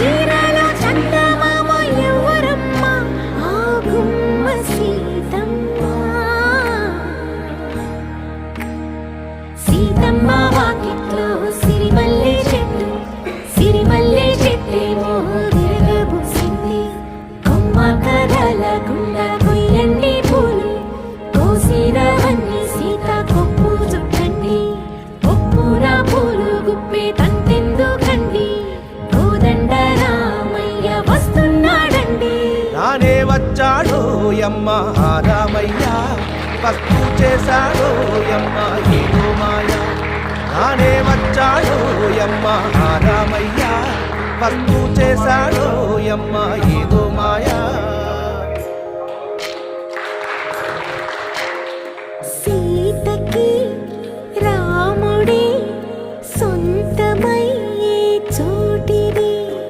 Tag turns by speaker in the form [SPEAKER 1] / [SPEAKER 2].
[SPEAKER 1] చీరలో చందమామ ఎవరమ్మ ఆ గుమ్మ సీతమ్మ సీతమ్మ వాకిట్లో సిరిమల్లె చెట్టేమో విరగబూసింది కొమ్మ కదలకుండా కొయ్యండి పూలు కోసిరవన్నీ సీత కొప్పు చుట్టండి ఒప్పున పూలు గుప్పే తంతెందుకండి కోదండ రామయ్య వస్తున్నాడండి
[SPEAKER 2] నానే వచ్చాడో యమ్మ ఆ రామయ్య వస్తూ చేశాడో యమ్మ ఏదో మాయ నానే వచ్చాడో యమ్మ ఆ రామయ్య వస్తూ చేశాడో యమ్మ ఏదో మాయా